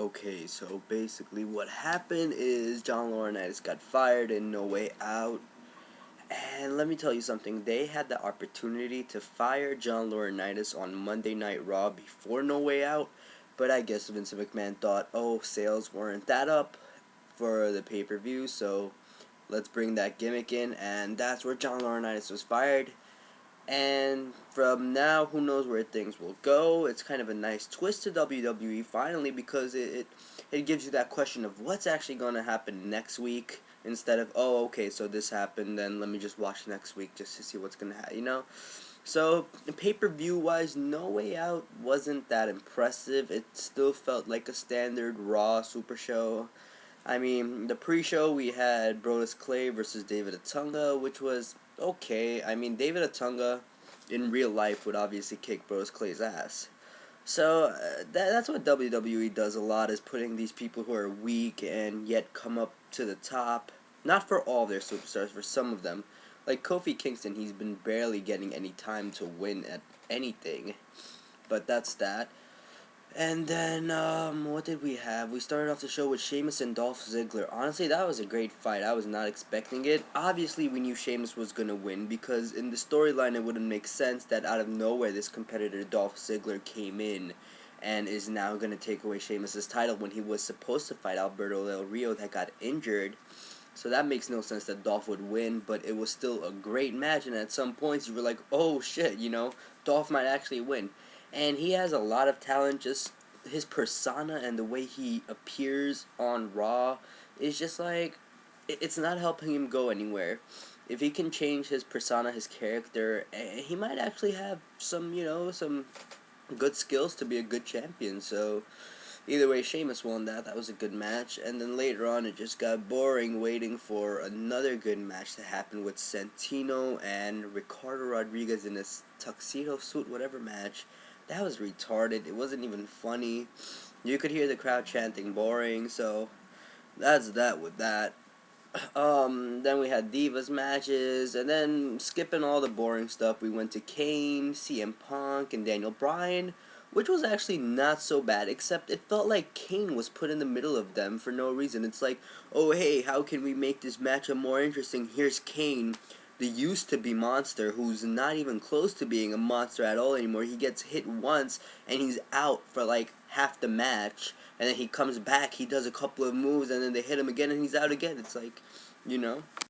Okay, so basically what happened is John Laurinaitis got fired in No Way Out. And let me tell you something, they had the opportunity to fire John Laurinaitis on Monday Night Raw before No Way Out, but I guess Vince McMahon thought, oh, sales weren't that up for the pay-per-view, so let's bring that gimmick in, and that's where John Laurinaitis was fired. And from now, who knows where things will go. It's kind of a nice twist to WWE finally, because it gives you that question of what's actually going to happen next week, instead of, oh, okay, so this happened, then let me just watch next week just to see what's going to happen, you know? So, pay-per-view wise, No Way Out wasn't that impressive. It still felt like a standard Raw Super Show. I mean, the pre-show we had Brodus Clay versus David Otunga, which was okay. I mean, David Otunga in real life would obviously kick Brodus Clay's ass. So that's what WWE does a lot, is putting these people who are weak and yet come up to the top. Not for all their superstars, for some of them. Like Kofi Kingston, he's been barely getting any time to win at anything. But that's that. And then, what did we have? We started off the show with Sheamus and Dolph Ziggler. Honestly, that was a great fight. I was not expecting it. Obviously, we knew Sheamus was going to win, because in the storyline, it wouldn't make sense that out of nowhere, this competitor, Dolph Ziggler, came in and is now going to take away Sheamus' title when he was supposed to fight Alberto Del Rio that got injured. So that makes no sense that Dolph would win, but it was still a great match, and at some points you were like, oh shit, Dolph might actually win. And he has a lot of talent, just his persona and the way he appears on Raw is just like, it's not helping him go anywhere. If he can change his persona, his character, he might actually have some good skills to be a good champion. So either way, Sheamus won that. That was a good match. And then later on, it just got boring waiting for another good match to happen with Santino and Ricardo Rodriguez in this tuxedo suit, whatever match. That was retarded. It wasn't even funny. You could hear the crowd chanting boring, so that's that with that. Then we had Divas matches, and then skipping all the boring stuff, we went to Kane, CM Punk, and Daniel Bryan, which was actually not so bad, except it felt like Kane was put in the middle of them for no reason. It's like, oh hey, how can we make this matchup more interesting? Here's Kane, the used to be monster, who's not even close to being a monster at all anymore. He gets hit once, and he's out for like half the match, and then he comes back, he does a couple of moves, and then they hit him again, and he's out again. It's like, you know?